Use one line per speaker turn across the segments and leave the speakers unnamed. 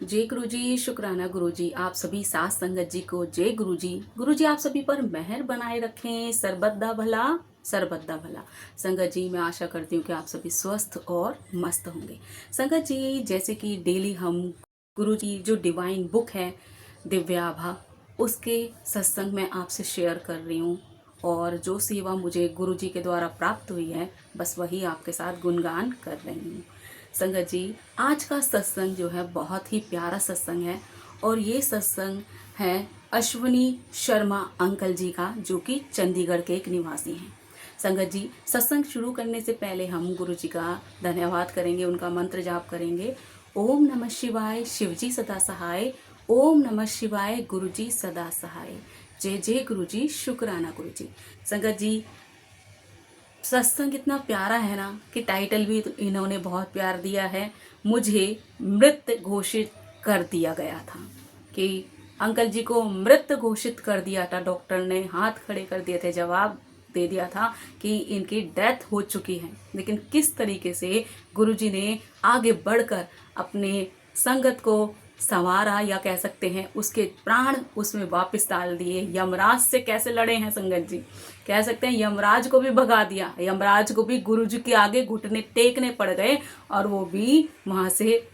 जय गुरु जी, शुक्राना गुरु जी। आप सभी साथ संगत जी को जय गुरु जी। गुरु जी आप सभी पर मेहर बनाए रखें, सरबत्दा भला सरबत्दा भला। संगत जी मैं आशा करती हूँ कि आप सभी स्वस्थ और मस्त होंगे। संगत जी जैसे कि डेली हम गुरु जी जो डिवाइन बुक है दिव्याभा, उसके सत्संग में आपसे शेयर कर रही हूँ और जो सेवा मुझे गुरु जी के द्वारा प्राप्त हुई है बस वही आपके साथ गुणगान कर रही हूँ। संगत जी आज का सत्संग जो है बहुत ही प्यारा सत्संग है और ये सत्संग है अश्वनी शर्मा अंकल जी का, जो कि चंडीगढ़ के एक निवासी हैं। संगत जी सत्संग शुरू करने से पहले हम गुरु जी का धन्यवाद करेंगे, उनका मंत्र जाप करेंगे। ओम नमः शिवाय, शिवजी सदा सहाय। ओम नमः शिवाय, गुरु जी सदा सहाय। जय जय गुरु जी, शुक्राना गुरु जी। संगत जी सत्संग इतना प्यारा है ना कि टाइटल भी इन्होंने बहुत प्यार दिया है। मुझे मृत घोषित कर दिया गया था कि अंकल जी को मृत घोषित कर दिया था, डॉक्टर ने हाथ खड़े कर दिए थे, जवाब दे दिया था कि इनकी डेथ हो चुकी है। लेकिन किस तरीके से गुरुजी ने आगे बढ़कर अपने संगत को संवारा, या कह सकते हैं उसके प्राण उसमें वापस डाल दिए। यमराज से कैसे लड़े हैं संगत जी, कह सकते हैं यमराज को भी भगा दिया। यमराज को भी गुरु जी के आगे घुटने टेकने पड़ गए और वो भी वहां से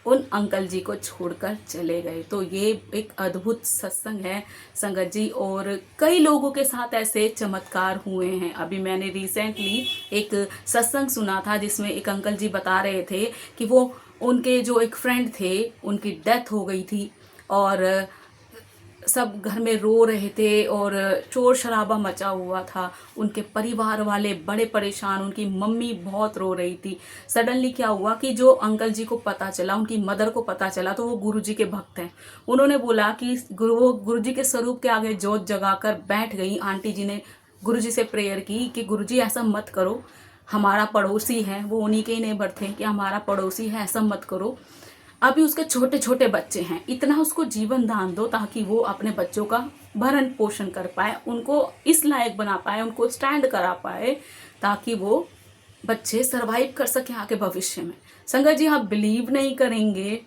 उन अंकल जी को छोड़कर चले गए। तो ये एक अद्भुत सत्संग है संगत जी, और कई लोगों के साथ ऐसे चमत्कार हुए हैं। अभी मैंने रिसेंटली एक सत्संग सुना था जिसमें एक अंकल जी बता रहे थे कि वो उनके जो एक फ्रेंड थे उनकी डेथ हो गई थी और सब घर में रो रहे थे और शोर शराबा मचा हुआ था। उनके परिवार वाले बड़े परेशान, उनकी मम्मी बहुत रो रही थी। सडनली क्या हुआ कि जो अंकल जी को पता चला, उनकी मदर को पता चला, तो वो गुरु जी के भक्त हैं। उन्होंने बोला कि गुरु जी के स्वरूप के आगे जोत जगाकर बैठ गई। आंटी जी ने गुरु जी से प्रेयर की कि गुरु जी ऐसा मत करो, हमारा पड़ोसी है, वो उन्हीं के ही नेबर थे कि हमारा पड़ोसी है, ऐसा मत करो। अभी उसके छोटे छोटे बच्चे हैं, इतना उसको जीवन दान दो ताकि वो अपने बच्चों का भरण पोषण कर पाए, उनको इस लायक बना पाए, उनको स्टैंड करा पाए, ताकि वो बच्चे सरवाइव कर सके आगे भविष्य में। संगत जी आप बिलीव नहीं करेंगे,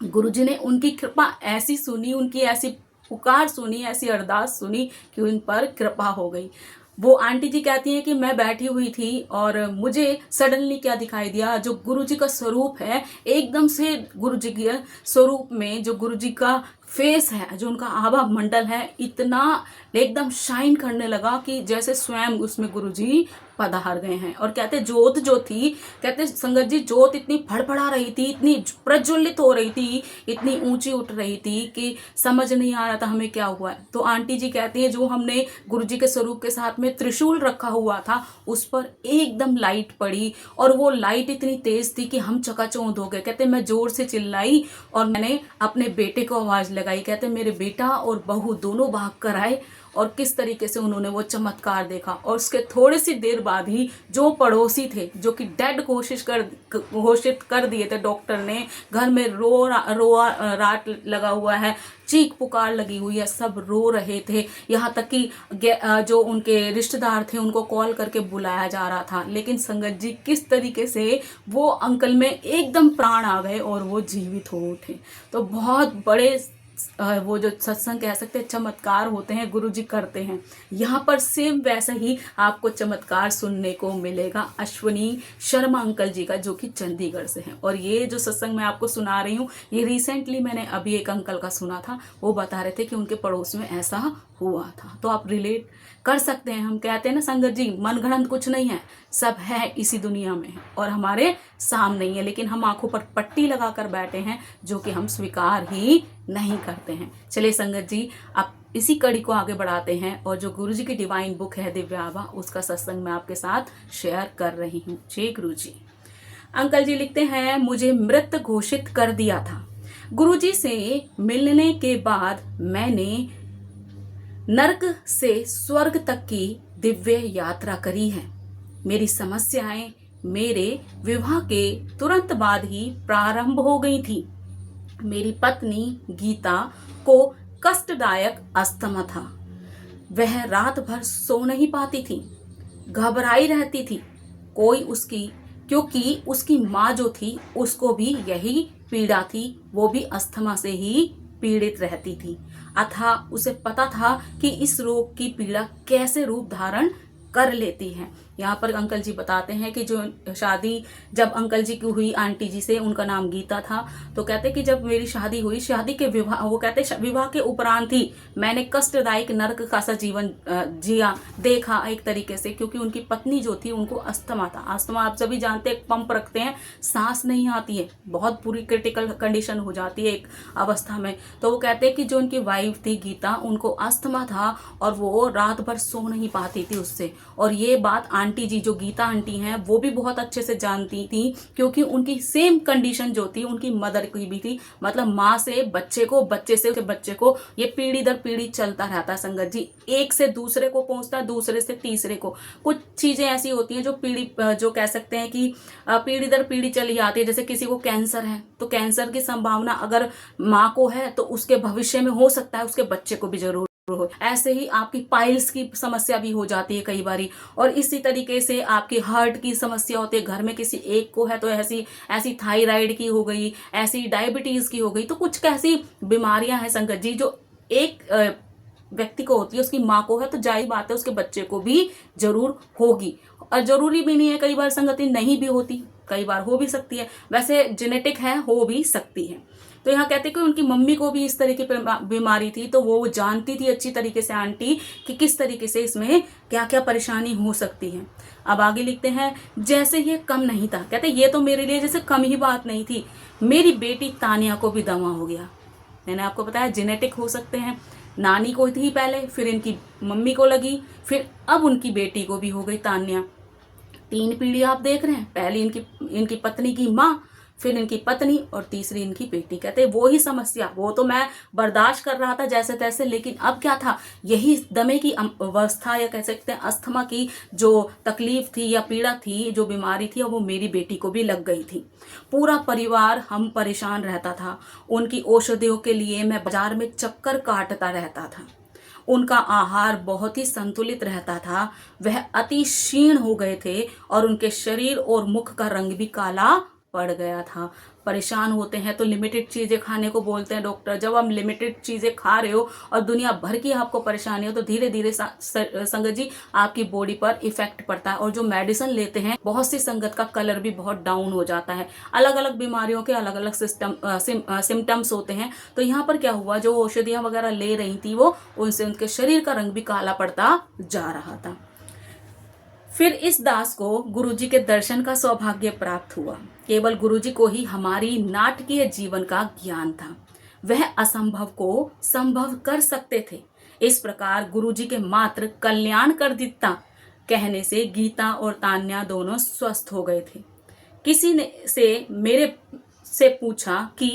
गुरुजी ने उनकी कृपा ऐसी सुनी, उनकी ऐसी पुकार सुनी, ऐसी अरदास सुनी कि उन पर कृपा हो गई। वो आंटी जी कहती हैं कि मैं बैठी हुई थी और मुझे सडनली क्या दिखाई दिया, जो गुरुजी का स्वरूप है एकदम से गुरुजी के स्वरूप में जो गुरुजी का फेस है, जो उनका आभा मंडल है, इतना एकदम शाइन करने लगा कि जैसे स्वयं उसमें गुरुजी पधार गए हैं। और कहते जोत जो थी, कहते संगत जी जोत इतनी फड़फड़ा रही थी, इतनी प्रज्वलित हो रही थी, इतनी ऊंची उठ रही थी कि समझ नहीं आ रहा था हमें क्या हुआ है। तो आंटी जी कहती है जो हमने गुरुजी के स्वरूप के साथ में त्रिशूल रखा हुआ था उस पर एकदम लाइट पड़ी और वो लाइट इतनी तेज थी कि हम चकाचौंध हो गए। कहते मैं जोर से चिल्लाई और मैंने अपने बेटे को आवाज लगाई। कहते मेरे बेटा और बहू दोनों भाग कर आए और किस तरीके से उन्होंने वो चमत्कार देखा। और उसके थोड़ी सी देर बाद ही जो पड़ोसी थे, जो कि डेड घोषित कर दिए थे डॉक्टर ने, घर में राट लगा हुआ है, चीख पुकार लगी हुई है, सब रो रहे थे। यहाँ तक कि जो उनके रिश्तेदार थे उनको कॉल करके बुलाया जा रहा था। लेकिन संगत जी किस तरीके से वो अंकल में एकदम प्राण आ गए और वो जीवित हो उठे। तो बहुत बड़े वो जो सत्संग कह सकते हैं चमत्कार होते हैं, गुरुजी करते हैं। यहाँ पर सेम वैसा ही आपको चमत्कार सुनने को मिलेगा अश्वनी शर्मा अंकल जी का, जो कि चंडीगढ़ से हैं। और ये जो सत्संग मैं आपको सुना रही हूँ ये रिसेंटली मैंने अभी एक अंकल का सुना था। वो बता रहे थे कि उनके पड़ोस में ऐसा हुआ था। तो आप रिलेट कर सकते हैं। हम कहते हैं ना संगत जी मन गढ़ंत कुछ नहीं है, सब है इसी दुनिया में और हमारे सामने ही है, लेकिन हम आंखों पर पट्टी लगाकर बैठे हैं जो कि हम स्वीकार ही नहीं करते हैं। चलिए संगत जी आप इसी कड़ी को आगे बढ़ाते हैं और जो गुरु जी की डिवाइन बुक है दिव्याभा, उसका सत्संग मैं आपके साथ शेयर कर रही हूँ। जय गुरु जी। अंकल जी लिखते हैं मुझे मृत घोषित कर दिया था। गुरु जी से मिलने के बाद मैंने नरक से स्वर्ग तक की दिव्य यात्रा करी है। मेरी समस्याएं मेरे विवाह के तुरंत बाद ही प्रारंभ हो गई थी। मेरी पत्नी गीता को कष्टदायक अस्थमा था। वह रात भर सो नहीं पाती थी, घबराई रहती थी। कोई उसकी क्योंकि उसकी माँ जो थी उसको भी यही पीड़ा थी, वो भी अस्थमा से ही पीड़ित रहती थी। अतः उसे पता था कि इस रोग की पीड़ा कैसे रूप धारण कर लेती है। यहाँ पर अंकल जी बताते हैं कि जो शादी जब अंकल जी की हुई आंटी जी से, उनका नाम गीता था, तो कहते कि जब मेरी शादी हुई, शादी के विवाह, वो कहते विवाह के उपरांत ही मैंने कष्टदायक नरक का सा जीवन जिया, देखा एक तरीके से, क्योंकि उनकी पत्नी जो थी उनको अस्थमा था। अस्थमा आप सभी जानते हैं, पंप रखते हैं, सांस नहीं आती है, बहुत बुरी क्रिटिकल कंडीशन हो जाती है एक अवस्था में। तो वो कहते हैं कि जो उनकी वाइफ थी गीता, उनको अस्थमा था और वो रात भर सो नहीं पाती थी उससे। और ये बात आंटी जी, जो गीता आंटी हैं, वो भी बहुत अच्छे से जानती थी, क्योंकि उनकी सेम कंडीशन जो थी उनकी मदर की भी थी। मतलब माँ से बच्चे को, बच्चे से बच्चे को, ये पीढ़ी दर पीढ़ी चलता रहता है संगत जी, एक से दूसरे को पहुंचता है, दूसरे से तीसरे को। कुछ चीजें ऐसी होती हैं जो पीढ़ी, जो कह सकते हैं कि पीढ़ी दर पीढ़ी चली आती है। जैसे किसी को कैंसर है तो कैंसर की संभावना अगर माँ को है तो उसके भविष्य में हो सकता है उसके बच्चे को भी जरूर हो। ऐसे ही आपकी पाइल्स की समस्या भी हो जाती है कई बारी, और इसी तरीके से आपकी हार्ट की समस्या होती है। घर में किसी एक को है तो ऐसी ऐसी थायराइड की हो गई, ऐसी डायबिटीज की हो गई। तो कुछ कैसी बीमारियां हैं संगत जी जो एक व्यक्ति को होती है, उसकी माँ को है तो जाहिर बात है उसके बच्चे को भी जरूर होगी। और जरूरी भी नहीं है, कई बार संगति नहीं भी होती, कई बार हो भी सकती है। वैसे जेनेटिक है, हो भी सकती है। तो यहाँ कहते हैं कि उनकी मम्मी को भी इस तरह की बीमारी थी, तो वो जानती थी अच्छी तरीके से आंटी कि किस तरीके से इसमें क्या क्या परेशानी हो सकती है। अब आगे लिखते हैं, जैसे ये कम नहीं था, कहते ये तो मेरे लिए जैसे कम ही बात नहीं थी, मेरी बेटी तानिया को भी दमा हो गया। मैंने आपको बताया जेनेटिक हो सकते हैं, नानी को थी पहले, फिर इनकी मम्मी को लगी, फिर अब उनकी बेटी को भी हो गई तानिया। 3 पीढ़ी आप देख रहे हैं, पहली इनकी पत्नी की माँ, फिर इनकी पत्नी, और तीसरी इनकी बेटी। कहते वो ही समस्या, वो तो मैं बर्दाश्त कर रहा था जैसे तैसे, लेकिन अब क्या था, यही दमे की अवस्था या कह सकते हैं अस्थमा की जो तकलीफ थी या पीड़ा थी, जो बीमारी थी, वो मेरी बेटी को भी लग गई थी। पूरा परिवार हम परेशान रहता था। उनकी औषधियों के लिए मैं बाजार में चक्कर काटता रहता था। उनका आहार बहुत ही संतुलित रहता था। वह अति क्षीण हो गए थे और उनके शरीर और मुख का रंग भी काला पड़ गया था। परेशान होते हैं तो लिमिटेड चीजें खाने को बोलते हैं डॉक्टर। जब हम लिमिटेड चीजें खा रहे हो और दुनिया भर की आपको परेशानी हो, तो धीरे धीरे संगत जी आपकी बॉडी पर इफेक्ट पड़ता है। और जो मेडिसिन लेते हैं, बहुत सी संगत का कलर भी बहुत डाउन हो जाता है। अलग अलग बीमारियों के अलग अलग सिम्टम्स होते हैं। तो यहाँ पर क्या हुआ, जो औषधियां वगैरह ले रही थी वो, उनसे उनके शरीर का रंग भी काला पड़ता जा रहा था। फिर इस दास को गुरुजी के दर्शन का सौभाग्य प्राप्त हुआ। केवल गुरुजी को ही हमारी नाटकीय जीवन का ज्ञान था। वह असंभव को संभव कर सकते थे। इस प्रकार गुरुजी के मात्र कल्याण कर दिता कहने से गीता और तान्या दोनों स्वस्थ हो गए थे। किसी ने से मेरे से पूछा कि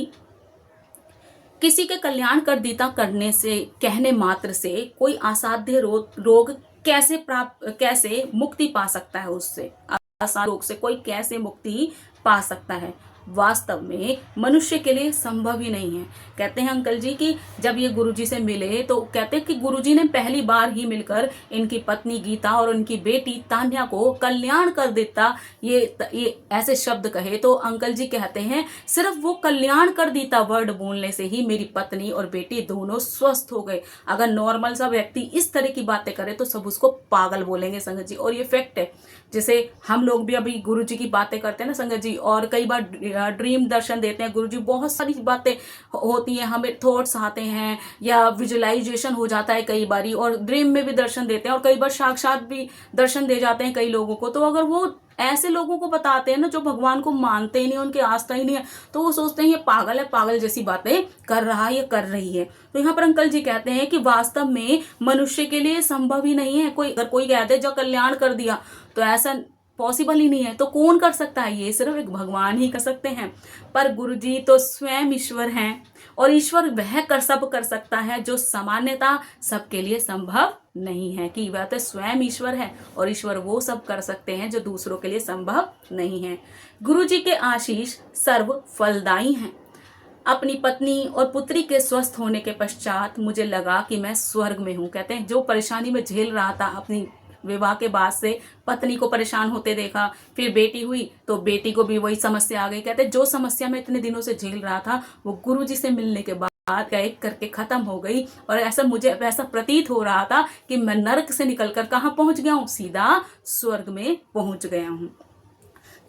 किसी के कल्याण कर दीता करने से, कहने मात्र से कोई असाध्य रोग कैसे मुक्ति पा सकता है, उससे असाध्य रोग से कोई कैसे मुक्ति पा सकता है। वास्तव में मनुष्य के लिए संभव ही नहीं है। कहते हैं अंकल जी कि जब ये गुरुजी से मिले तो कहते हैं कि गुरुजी ने पहली बार ही मिलकर इनकी पत्नी गीता और उनकी बेटी तान्या को कल्याण कर देता, ये ऐसे शब्द कहे। तो अंकल जी कहते हैं सिर्फ वो कल्याण कर देता वर्ड बोलने से ही मेरी पत्नी और बेटी दोनों स्वस्थ हो गए। अगर नॉर्मल सा व्यक्ति इस तरह की बातें करे तो सब उसको पागल बोलेंगे संगत जी, और ये फैक्ट है। जैसे हम लोग भी अभी गुरुजी की बातें करते हैं ना संगत जी, और कई बार ड्रीम दर्शन देते हैं गुरुजी, बहुत सारी बातें होती हैं, हमें थॉट्स आते हैं या विजुअलाइजेशन हो जाता है कई बारी, और ड्रीम में भी दर्शन देते हैं, और कई बार साक्षात भी दर्शन दे जाते हैं कई लोगों को। तो अगर वो ऐसे लोगों को बताते हैं ना जो भगवान को मानते ही नहीं, उनकी आस्था ही नहीं है, तो वो सोचते हैं ये पागल है, पागल जैसी बातें कर रहा है, ये कर रही है। तो यहाँ पर अंकल जी कहते हैं कि वास्तव में मनुष्य के लिए संभव ही नहीं है। अगर कोई कहते हैं जो कल्याण कर दिया, तो ऐसा पॉसिबल ही नहीं है। तो कौन कर सकता है, ये सिर्फ एक भगवान ही कर सकते हैं। पर गुरुजी तो स्वयं ईश्वर हैं, और ईश्वर वह सब कर सकता है जो सामान्यता सबके लिए संभव नहीं है। कि वह तो स्वयं ईश्वर है, और ईश्वर वो सब कर सकते हैं जो दूसरों के लिए संभव नहीं है। गुरुजी के आशीष सर्व फलदायी हैं। अपनी पत्नी और पुत्री के स्वस्थ होने के पश्चात मुझे लगा कि मैं स्वर्ग में हूँ। कहते हैं जो परेशानी में झेल रहा था अपनी विवाह के बाद से पत्नी को परेशान होते देखा, फिर बेटी हुई तो बेटी को भी वही समस्या आ गई। कहते जो समस्या मैं इतने दिनों से झेल रहा था वो गुरुजी से मिलने के बाद एक करके खत्म हो गई, और ऐसा मुझे ऐसा प्रतीत हो रहा था कि मैं नरक से निकलकर कहाँ पहुंच गया हूँ, सीधा स्वर्ग में पहुंच गया हूँ।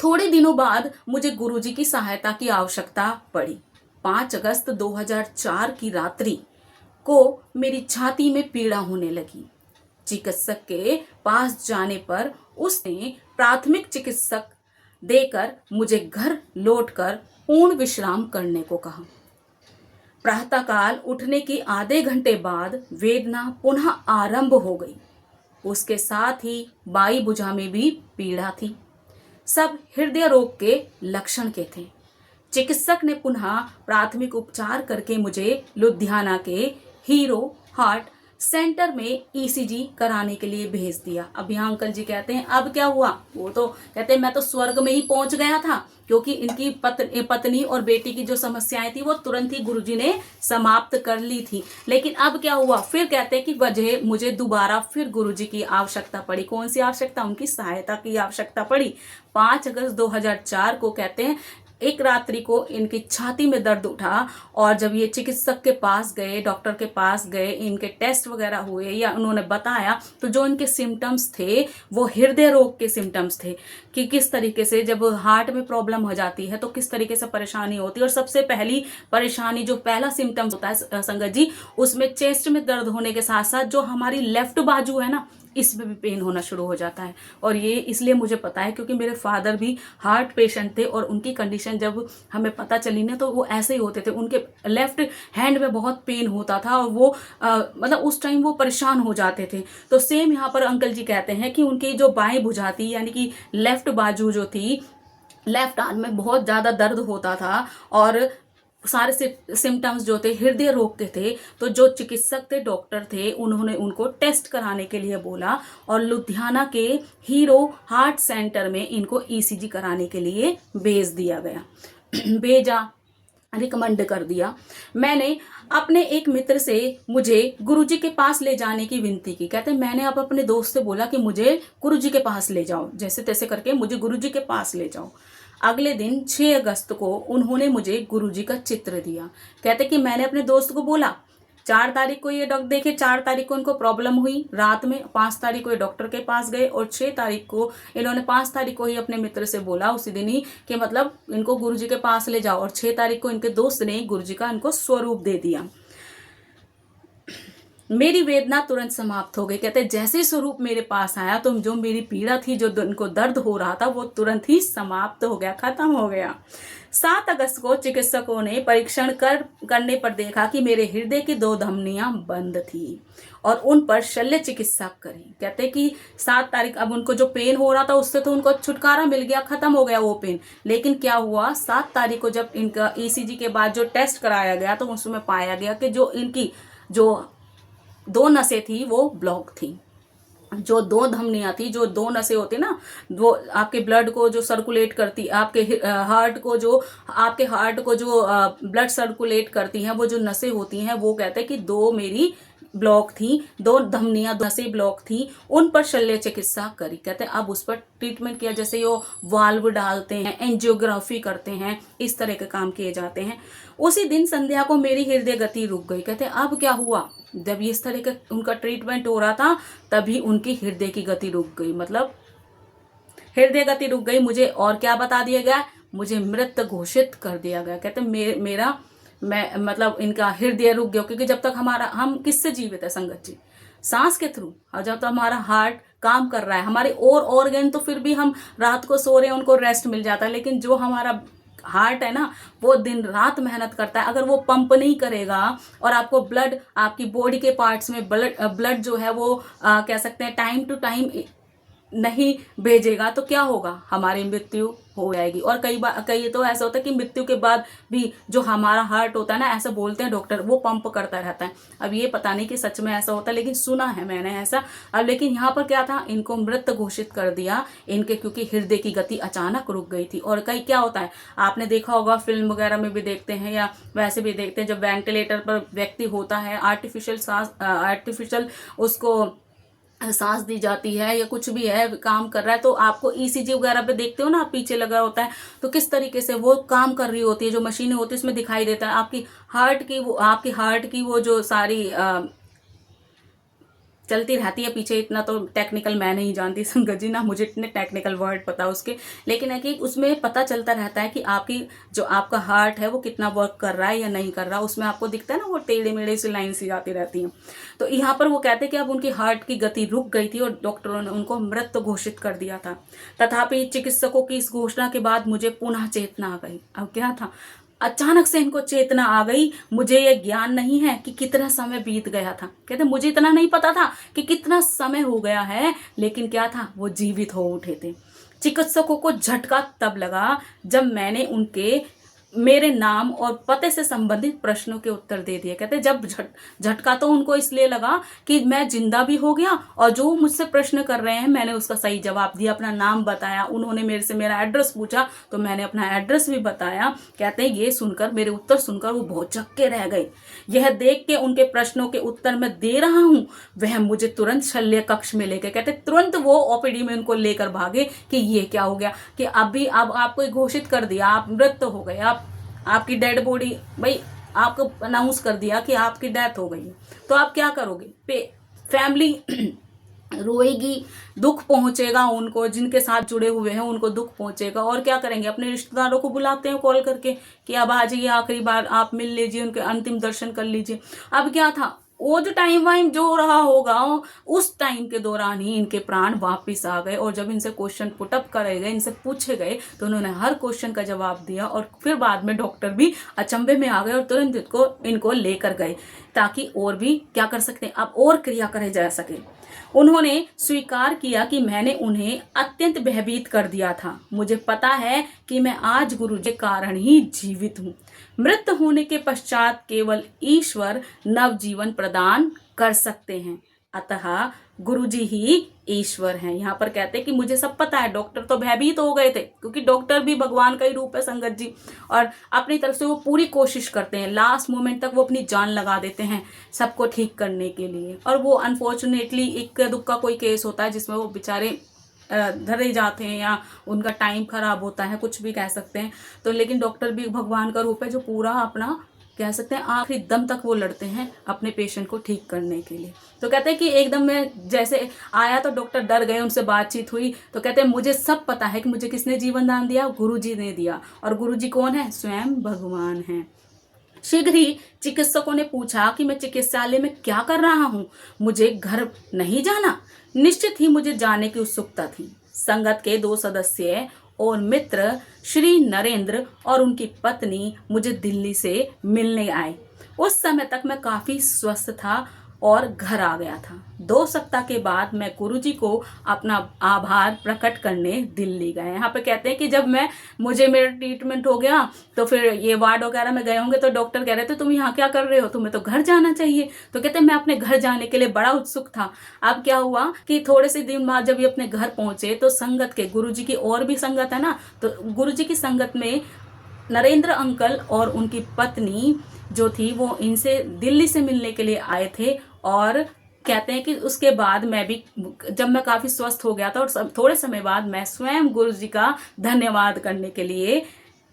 थोड़े दिनों बाद मुझे गुरुजी की सहायता की आवश्यकता पड़ी। 5 अगस्त 2004 की रात्रि को मेरी छाती में पीड़ा होने लगी। चिकित्सक के पास जाने पर उसने प्राथमिक चिकित्सक देकर मुझे घर लौटकर पूर्ण विश्राम करने को कहा। प्रातःकाल उठने के आधे घंटे बाद वेदना पुनः आरंभ हो गई। उसके साथ ही बाई भुजा में भी पीड़ा थी। सब हृदय रोग के लक्षण के थे। चिकित्सक ने पुनः प्राथमिक उपचार करके मुझे लुधियाना के हीरो हार्ट सेंटर में ईसीजी कराने के लिए भेज दिया। अब यहाँ अंकल जी कहते हैं अब क्या हुआ, वो तो कहते हैं मैं तो स्वर्ग में ही पहुंच गया था, क्योंकि इनकी पत्नी और बेटी की जो समस्याएं थी वो तुरंत ही गुरुजी ने समाप्त कर ली थी। लेकिन अब क्या हुआ, फिर कहते हैं कि वजह मुझे दोबारा फिर गुरुजी की आवश्यकता पड़ी। कौन सी आवश्यकता, उनकी सहायता की आवश्यकता पड़ी। 5 अगस्त 2004 को कहते हैं एक रात्रि को इनकी छाती में दर्द उठा, और जब ये चिकित्सक के पास गए, डॉक्टर के पास गए, इनके टेस्ट वगैरह हुए या उन्होंने बताया, तो जो इनके सिम्टम्स थे वो हृदय रोग के सिम्टम्स थे, कि किस तरीके से जब हार्ट में प्रॉब्लम हो जाती है तो किस तरीके से परेशानी होती है। और सबसे पहली परेशानी जो पहला सिम्टम्स होता है संगत जी, उसमें चेस्ट में दर्द होने के साथ साथ जो हमारी लेफ्ट बाजू है ना, इसमें भी पेन होना शुरू हो जाता है। और ये इसलिए मुझे पता है क्योंकि मेरे फादर भी हार्ट पेशेंट थे, और उनकी कंडीशन जब हमें पता चली ना तो वो ऐसे ही होते थे। उनके लेफ्ट हैंड में बहुत पेन होता था, और वो मतलब उस टाइम वो परेशान हो जाते थे। तो सेम यहाँ पर अंकल जी कहते हैं कि उनकी जो बाएं भुजा थी, यानी कि लेफ्ट बाजू जो थी, लेफ्ट आर्म में बहुत ज़्यादा दर्द होता था, और सारे सिम्टम्स जो थे हृदय रोग के थे। तो जो चिकित्सक थे, डॉक्टर थे, उन्होंने उनको टेस्ट कराने के लिए बोला, और लुधियाना के हीरो हार्ट सेंटर में इनको ईसीजी कराने के लिए भेज दिया गया भेजा रिकमेंड कर दिया। मैंने अपने एक मित्र से मुझे गुरुजी के पास ले जाने की विनती की। कहते मैंने अब अपने दोस्त से बोला कि मुझे गुरुजी के पास ले जाओ, जैसे तैसे करके मुझे गुरुजी के पास ले जाओ। अगले दिन 6 अगस्त को उन्होंने मुझे गुरुजी का चित्र दिया। कहते कि मैंने अपने दोस्त को बोला 4 तारीख को ये डॉक्टर देखे, 4 तारीख को इनको प्रॉब्लम हुई रात में, 5 तारीख को ये डॉक्टर के पास गए, और 6 तारीख को इन्होंने 5 तारीख को ही अपने मित्र से बोला उसी दिन ही कि मतलब इनको गुरुजी के पास ले जाओ, और 6 तारीख को इनके दोस्त ने गुरुजी का इनको स्वरूप दे दिया। मेरी वेदना तुरंत समाप्त हो गई। कहते जैसे स्वरूप मेरे पास आया तो जो मेरी पीड़ा थी, जो इनको दर्द हो रहा था, वो तुरंत ही समाप्त हो गया, खत्म हो गया। 7 अगस्त को चिकित्सकों ने परीक्षण करने पर देखा कि मेरे हृदय की 2 धमनियां बंद थी, और उन पर शल्य चिकित्सा करी। कहते कि 7 तारीख, अब उनको जो पेन हो रहा था उससे तो उनको छुटकारा मिल गया, खत्म हो गया वो पेन। लेकिन क्या हुआ, 7 तारीख को जब इनका ईसीजी के बाद जो टेस्ट कराया गया तो उसमें पाया गया कि जो इनकी जो 2 नसें थी वो ब्लॉक थी। जो 2 धमनियां थी, जो 2 नसें होती ना, वो आपके ब्लड को जो सर्कुलेट करती, आपके हार्ट को जो ब्लड सर्कुलेट करती हैं, वो जो नसें होती हैं, वो कहते हैं कि 2 मेरी ब्लॉक थी, 2 धमनियां नसें ब्लॉक थी। उन पर शल्य चिकित्सा करी। कहते हैं अब उस पर ट्रीटमेंट किया, जैसे वो वाल्व डालते हैं, एंजियोग्राफी करते हैं, इस तरह के काम किए जाते हैं। उसी दिन संध्या को मेरी हृदय गति रुक गई। कहते हैं अब क्या हुआ, जब इस तरह का उनका ट्रीटमेंट हो रहा था तभी उनकी हृदय की गति रुक गई, मतलब हृदय गति रुक गई। मुझे और क्या बता दिया गया, मुझे मृत घोषित कर दिया गया। कहते मैं मतलब इनका हृदय रुक गया, क्योंकि जब तक हम किससे जीवित है संगत जी, सांस के थ्रू। और जब तक हमारा हार्ट काम कर रहा है, हमारे और ऑर्गन तो फिर भी हम रात को सो रहे हैं, उनको रेस्ट मिल जाता है, लेकिन जो हमारा हार्ट है ना, वो दिन रात मेहनत करता है। अगर वो पंप नहीं करेगा और आपको ब्लड, आपकी बॉडी के पार्ट्स में ब्लड जो है वो कह सकते हैं टाइम टू टाइम नहीं भेजेगा, तो क्या होगा, हमारी मृत्यु हो जाएगी। और कई तो ऐसा होता है कि मृत्यु के बाद भी जो हमारा हार्ट होता है ना, ऐसा बोलते हैं डॉक्टर, वो पंप करता रहता है। अब ये पता नहीं कि सच में ऐसा होता है, लेकिन सुना है मैंने ऐसा। अब लेकिन यहाँ पर क्या था, इनको मृत घोषित कर दिया इनके, क्योंकि हृदय की गति अचानक रुक गई थी। और कई क्या होता है, आपने देखा होगा, फिल्म वगैरह में भी देखते हैं या वैसे भी देखते हैं, जब वेंटिलेटर पर व्यक्ति होता है, आर्टिफिशियल उसको सांस दी जाती है या कुछ भी है काम कर रहा है, तो आपको ईसीजी वगैरह पे देखते हो ना, आप पीछे लगा होता है, तो किस तरीके से वो काम कर रही होती है, जो मशीनें होती है उसमें दिखाई देता है आपकी हार्ट की वो जो सारी चलती रहती है पीछे। इतना तो टेक्निकल मैं नहीं जानती संगत जी, ना मुझे इतने टेक्निकल वर्ड पता उसके, लेकिन है कि उसमें पता चलता रहता है कि आपका हार्ट है वो कितना वर्क कर रहा है या नहीं कर रहा। उसमें आपको दिखता है ना, वो टेढ़े मेढ़े सी लाइन सी आती रहती हैं। तो यहाँ पर वो कहते हैं कि अब उनकी हार्ट की गति रुक गई थी और डॉक्टरों ने उनको मृत घोषित कर दिया था। तथापि चिकित्सकों की इस घोषणा के बाद मुझे पुनः चेतना आ गई। अब क्या था, अचानक से इनको चेतना आ गई। मुझे ये ज्ञान नहीं है कि कितना समय बीत गया था। कहते मुझे इतना नहीं पता था कि कितना समय हो गया है, लेकिन क्या था, वो जीवित हो उठे थे। चिकित्सकों को झटका तब लगा जब मैंने उनके मेरे नाम और पते से संबंधित प्रश्नों के उत्तर दे दिए। कहते जब झटका तो उनको इसलिए लगा कि मैं जिंदा भी हो गया और जो मुझसे प्रश्न कर रहे हैं मैंने उसका सही जवाब दिया, अपना नाम बताया। उन्होंने मेरे से मेरा एड्रेस पूछा तो मैंने अपना एड्रेस भी बताया। कहते हैं ये सुनकर, मेरे उत्तर सुनकर वो बहुत चक्के रह गए। यह देख के उनके प्रश्नों के उत्तर मैं दे रहा हूँ, वह मुझे तुरंत शल्य कक्ष में लेके, कहते तुरंत वो ओपीडी में उनको लेकर भागे कि ये क्या हो गया, कि अब आपको घोषित कर दिया, आप मृत हो गए, आपकी डेड बॉडी, भाई आपको अनाउंस कर दिया कि आपकी डेथ हो गई है। तो आप क्या करोगे? फैमिली रोएगी, दुख पहुंचेगा उनको, जिनके साथ जुड़े हुए हैं उनको दुख पहुंचेगा। और क्या करेंगे, अपने रिश्तेदारों को बुलाते हैं कॉल करके कि अब आ जाइए, आखिरी बार आप मिल लीजिए, उनके अंतिम दर्शन कर लीजिए। अब क्या था, वो जो टाइम वाइम जो रहा होगा उस टाइम के दौरान ही इनके प्राण वापस आ गए। और जब इनसे क्वेश्चन पुटअप करे गए, इनसे पूछे गए, तो उन्होंने हर क्वेश्चन का जवाब दिया। और फिर बाद में डॉक्टर भी अचंभे में आ गए और तुरंत इनको लेकर गए, ताकि और भी क्या कर सकते हैं, अब और क्रिया करे जा सके। उन्होंने स्वीकार किया कि मैंने उन्हें अत्यंत भयभीत कर दिया था। मुझे पता है कि मैं आज गुरु के कारण ही जीवित हूँ। मृत होने के पश्चात केवल ईश्वर नव जीवन प्रदान कर सकते हैं, अतः गुरुजी ही ईश्वर हैं। यहाँ पर कहते हैं कि मुझे सब पता है। डॉक्टर तो भयभीत हो गए थे, क्योंकि डॉक्टर भी भगवान का ही रूप है संगत जी, और अपनी तरफ से वो पूरी कोशिश करते हैं, लास्ट मोमेंट तक वो अपनी जान लगा देते हैं सबको ठीक करने के लिए। और वो अनफॉर्चुनेटली एक दुख का कोई केस होता है जिसमें वो बेचारे धरे जाते हैं या उनका टाइम खराब होता है, कुछ भी कह सकते हैं। तो लेकिन डॉक्टर भी भगवान का रूप है, जो पूरा अपना कह सकते हैं आखिरी दम तक वो लड़ते हैं अपने पेशेंट को ठीक करने के लिए। तो कहते हैं कि एकदम में जैसे आया तो डॉक्टर डर गए, उनसे बातचीत हुई तो कहते हैं मुझे सब पता है कि मुझे किसने जीवन दान दिया, गुरुजी ने दिया। और गुरुजी कौन है? स्वयं भगवान है। शीघ्र ही चिकित्सकों ने पूछा कि मैं चिकित्सालय में क्या कर रहा हूँ, मुझे घर नहीं जाना? निश्चित ही मुझे जाने की उत्सुकता थी। संगत के 2 सदस्य और मित्र श्री नरेंद्र और उनकी पत्नी मुझे दिल्ली से मिलने आए। उस समय तक मैं काफी स्वस्थ था और घर आ गया था। 2 सप्ताह के बाद मैं गुरुजी को अपना आभार प्रकट करने दिल्ली गए। यहाँ पे कहते हैं कि जब मुझे मेरा ट्रीटमेंट हो गया तो फिर ये वार्ड वगैरह में गए होंगे, तो डॉक्टर कह रहे थे तुम यहाँ क्या कर रहे हो, तुम्हें तो घर जाना चाहिए। तो कहते हैं मैं अपने घर जाने के लिए बड़ा उत्सुक था। अब क्या हुआ कि थोड़े से दिन बाद जब ये अपने घर पहुंचे तो संगत के, गुरुजी की और भी संगत है ना, तो गुरुजी की संगत में नरेंद्र अंकल और उनकी पत्नी जो थी वो इनसे दिल्ली से मिलने के लिए आए थे। और कहते हैं कि उसके बाद मैं भी, जब मैं काफी स्वस्थ हो गया था और थोड़े समय बाद मैं स्वयं गुरुजी का धन्यवाद करने के लिए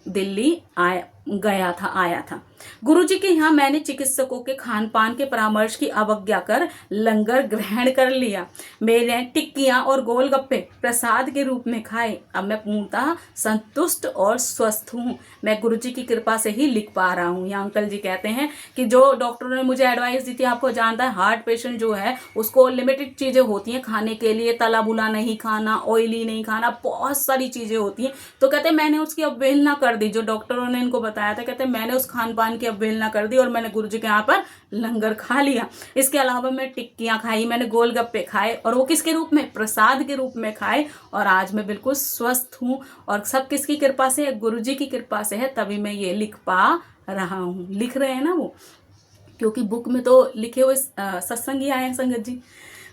दिल्ली आया था। गुरुजी के यहाँ मैंने चिकित्सकों के खान पान के परामर्श की अवज्ञा कर लंगर ग्रहण कर लिया। मैंने टिक्कियां और गोलगप्पे प्रसाद के रूप में खाए। अब मैं पूर्णतः संतुष्ट और स्वस्थ हूँ। मैं गुरुजी की कृपा से ही लिख पा रहा हूँ। यहाँ अंकल जी कहते हैं कि जो डॉक्टरों ने मुझे एडवाइस दी थी, आपको जानता है हार्ट पेशेंट जो है उसको लिमिटेड चीजें होती हैं खाने के लिए, तला बुला नहीं खाना, ऑयली नहीं खाना, बहुत सारी चीजें होती हैं। तो कहते मैंने उसकी अवहेलना कर दी, जो डॉक्टरों ने इनको बताया था। कहते मैंने उस खान पान की अवहेलना कर दी और मैंने गुरुजी के यहाँ पर लंगर खा लिया। इसके अलावा मैं टिक्कियां खाई, मैंने गोलगप्पे खाए, और वो किसके रूप में? प्रसाद के रूप में खाए। और आज मैं बिल्कुल स्वस्थ हूँ, और सब किसकी कृपा से है? गुरुजी की कृपा से है, तभी मैं ये लिख पा रहा हूँ। लिख रहे हैं ना वो, क्योंकि बुक में तो लिखे हुए सत्संग ही आए हैं संगत जी।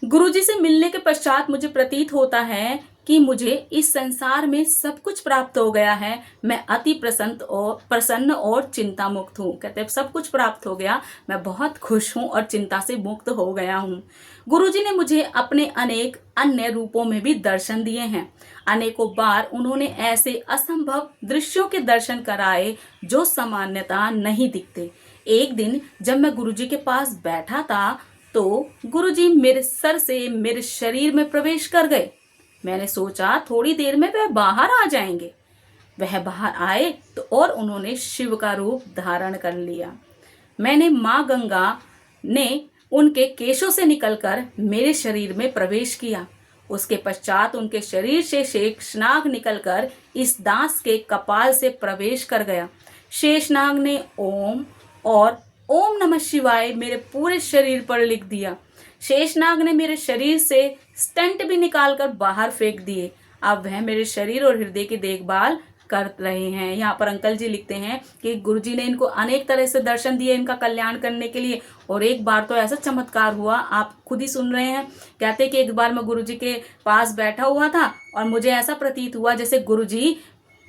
गुरुजी से मिलने के पश्चात मुझे प्रतीत होता है कि मुझे इस संसार में सब कुछ प्राप्त हो गया है, मैं अति प्रसन्न और चिंता मुक्त हूँ। कहते हैं सब कुछ प्राप्त हो गया, मैं बहुत खुश हूँ और चिंता से मुक्त हो गया हूँ। गुरुजी ने मुझे अपने अनेक अन्य रूपों में भी दर्शन दिए हैं। अनेकों बार उन्होंने ऐसे असंभव दृश्यों के दर्शन कराए जो सामान्यतः नहीं दिखते। एक दिन जब मैं गुरुजी के पास बैठा था तो गुरुजी मेरे सर से मेरे शरीर में प्रवेश कर गए। मैंने सोचा थोड़ी देर में वह बाहर आ जाएंगे। वह बाहर आए तो और उन्होंने शिव का रूप धारण कर लिया। मैंने माँ गंगा ने उनके केशों से निकलकर मेरे शरीर में प्रवेश किया। उसके पश्चात उनके शरीर से शेषनाग निकलकर इस दास के कपाल से प्रवेश कर गया। शेषनाग ने ओम और ओम नमः शिवाय मेरे पूरे शरीर पर लिख दिया। शेषनाग ने मेरे शरीर से स्टंट भी निकालकर बाहर फेंक दिए। अब वह मेरे शरीर और हृदय की देखभाल कर रहे हैं। यहाँ पर अंकल जी लिखते हैं कि गुरुजी ने इनको अनेक तरह से दर्शन दिए इनका कल्याण करने के लिए। और एक बार तो ऐसा चमत्कार हुआ, आप खुद ही सुन रहे हैं। कहते हैं कि एक बार मैं गुरुजी के पास बैठा हुआ था और मुझे ऐसा प्रतीत हुआ जैसे गुरुजी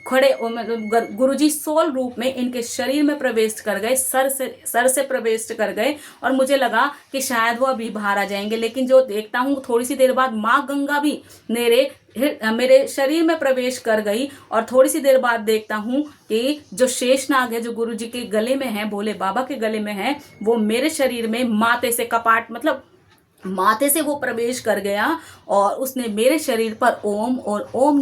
गुरुजी सोल रूप में इनके शरीर में प्रवेश कर गए, सर से प्रवेश कर गए। और मुझे लगा कि शायद वो अभी बाहर आ जाएंगे, लेकिन जो देखता हूँ थोड़ी सी देर बाद माँ गंगा भी मेरे शरीर में प्रवेश कर गई। और थोड़ी सी देर बाद देखता हूँ कि जो शेषनाग है जो गुरुजी के गले में है, भोले बाबा के गले में है, वो मेरे शरीर में माथे से कपाट मतलब माथे से वो प्रवेश कर गया और उसने मेरे शरीर पर ओम और ओम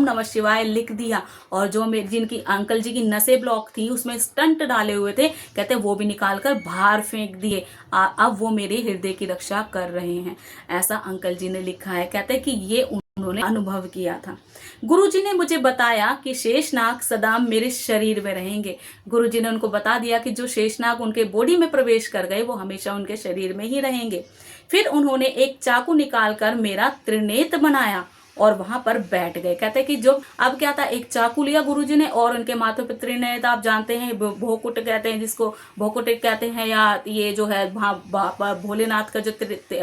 नमः शिवाय लिख दिया। और जो जिनकी अंकल जी की नसें ब्लॉक थी उसमें स्टंट डाले हुए थे, कहते वो भी निकाल कर बाहर फेंक दिए। अब वो मेरे हृदय की रक्षा कर रहे हैं, ऐसा अंकल जी ने लिखा है। कहते कि ये उन्होंने अनुभव किया था। गुरुजी ने मुझे बताया कि शेषनाग सदा मेरे शरीर में रहेंगे। गुरुजी ने उनको बता दिया कि जो शेषनाग उनके बॉडी में प्रवेश कर गए वो हमेशा उनके शरीर में ही रहेंगे। फिर उन्होंने एक चाकू निकालकर मेरा त्रिनेत्र बनाया और वहां पर बैठ गए। कहते कि जो अब क्या था, एक चाकू लिया गुरुजी ने और उनके माथे पे त्रिनेत्र, आप जानते हैं भोकुट कहते हैं जिसको, भोकुट कहते हैं, या ये जो है भोलेनाथ का जो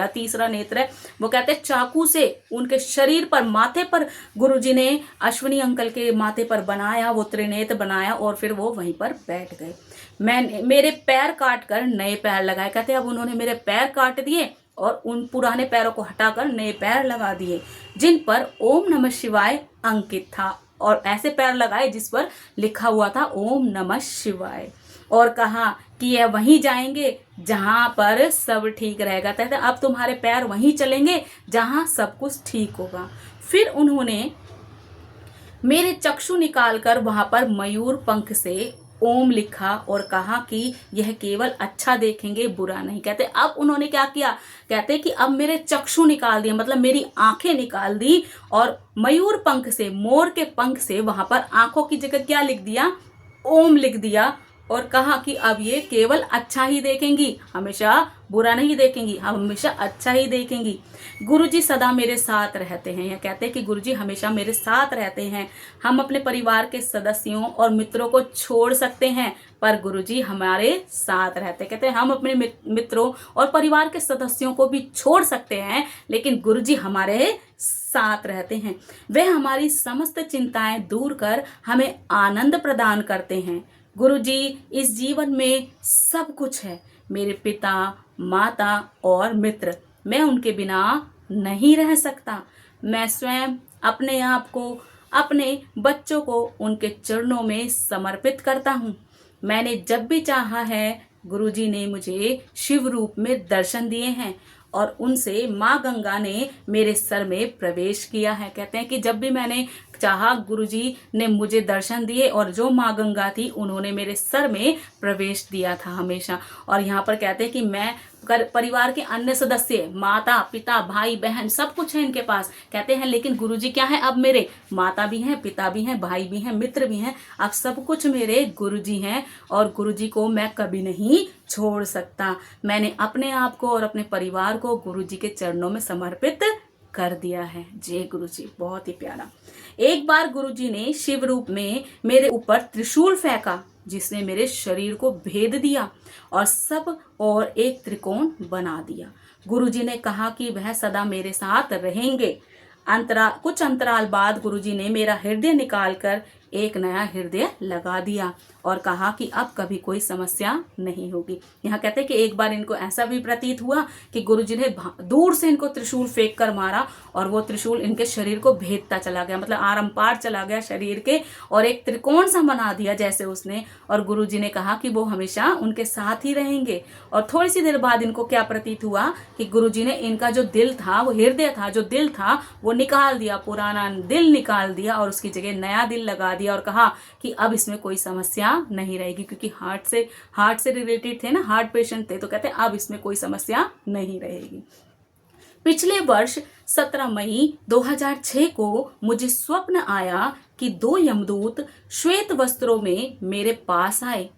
तीसरा नेत्र है वो कहते हैं चाकू से उनके शरीर पर माथे पर गुरुजी ने अश्विनी अंकल के माथे पर बनाया, वो त्रिनेत्र बनाया और फिर वो वहीं पर बैठ गए। मेरे पैर काट कर नए पैर लगाए। कहते अब उन्होंने मेरे पैर काट दिए और उन पुराने पैरों को हटाकर नए पैर लगा दिए जिन पर ओम नमः शिवाय अंकित था, और ऐसे पैर लगाए जिस पर लिखा हुआ था ओम नमः शिवाय। और कहा कि यह वहीं जाएंगे जहां पर सब ठीक रहेगा। कहते अब तुम्हारे पैर वहीं चलेंगे जहां सब कुछ ठीक होगा। फिर उन्होंने मेरे चक्षु निकालकर वहां पर मयूर पंख से ओम लिखा और कहा कि यह केवल अच्छा देखेंगे, बुरा नहीं। कहते अब उन्होंने क्या किया, कहते कि अब मेरे चक्षु निकाल दिए, मतलब मेरी आंखें निकाल दी और मयूर पंख से, मोर के पंख से वहां पर आंखों की जगह क्या लिख दिया, ओम लिख दिया। और कहा कि अब ये केवल अच्छा ही देखेंगी, हमेशा बुरा नहीं देखेंगी, हम हमेशा अच्छा ही देखेंगी। गुरुजी सदा मेरे साथ रहते हैं। यह कहते हैं कि गुरुजी हमेशा मेरे साथ रहते हैं। हम अपने परिवार के सदस्यों और मित्रों को छोड़ सकते हैं पर गुरुजी हमारे साथ रहते हैं। कहते हैं हम अपने मित्रों और परिवार के सदस्यों को भी छोड़ सकते हैं लेकिन गुरुजी हमारे साथ रहते हैं। वे हमारी समस्त चिंताएं दूर कर हमें आनंद प्रदान करते हैं। गुरुजी इस जीवन में सब कुछ है, मेरे पिता, माता और मित्र। मैं उनके बिना नहीं रह सकता। मैं स्वयं अपने आप को, अपने बच्चों को उनके चरणों में समर्पित करता हूँ। मैंने जब भी चाहा है गुरुजी ने मुझे शिव रूप में दर्शन दिए हैं और उनसे माँ गंगा ने मेरे सर में प्रवेश किया है। कहते हैं कि जब भी मैंने चाहा गुरुजी ने मुझे दर्शन दिए और जो माँ गंगा थी उन्होंने मेरे सर में प्रवेश दिया था हमेशा। और यहाँ पर कहते हैं कि मैं परिवार के अन्य सदस्य, माता पिता भाई बहन सब कुछ है इनके पास। कहते हैं लेकिन गुरुजी क्या है, अब मेरे माता भी हैं, पिता भी हैं, भाई भी हैं, मित्र भी हैं, अब सब कुछ मेरे गुरुजी हैं और गुरुजी को मैं कभी नहीं छोड़ सकता। मैंने अपने आप को और अपने परिवार को गुरुजी के चरणों में समर्पित कर दिया है। जय गुरुजी। बहुत ही प्यारा। एक बार गुरुजी ने शिव रूप में मेरे ऊपर त्रिशूल फेंका जिसने मेरे शरीर को भेद दिया और सब और एक त्रिकोण बना दिया। गुरुजी ने कहा कि वह सदा मेरे साथ रहेंगे। कुछ अंतराल बाद गुरुजी ने मेरा हृदय निकालकर एक नया हृदय लगा दिया और कहा कि अब कभी कोई समस्या नहीं होगी। यहाँ कहते हैं कि एक बार इनको ऐसा भी प्रतीत हुआ कि गुरुजी ने दूर से इनको त्रिशूल फेंक कर मारा और वो त्रिशूल इनके शरीर को भेदता चला गया, मतलब आरम पार चला गया शरीर के और एक त्रिकोण सा बना दिया जैसे उसने। और गुरुजी ने कहा कि वो हमेशा उनके साथ ही रहेंगे। और थोड़ी सी देर बाद इनको क्या प्रतीत हुआ कि गुरुजी ने इनका जो दिल था, वो हृदय था, जो दिल था वो निकाल दिया, पुराना दिल निकाल दिया और उसकी जगह नया दिल लगा दिया और कहा कि अब इसमें कोई समस्या नहीं रहेगी, क्योंकि हार्ट से रिलेटेड थे ना, हार्ट पेशेंट थे, तो कहते हैं अब इसमें कोई समस्या नहीं रहेगी। पिछले वर्ष 17 मई 2006 को मुझे स्वप्न आया कि 2 यमदूत श्वेत वस्त्रों में मेरे पास आए।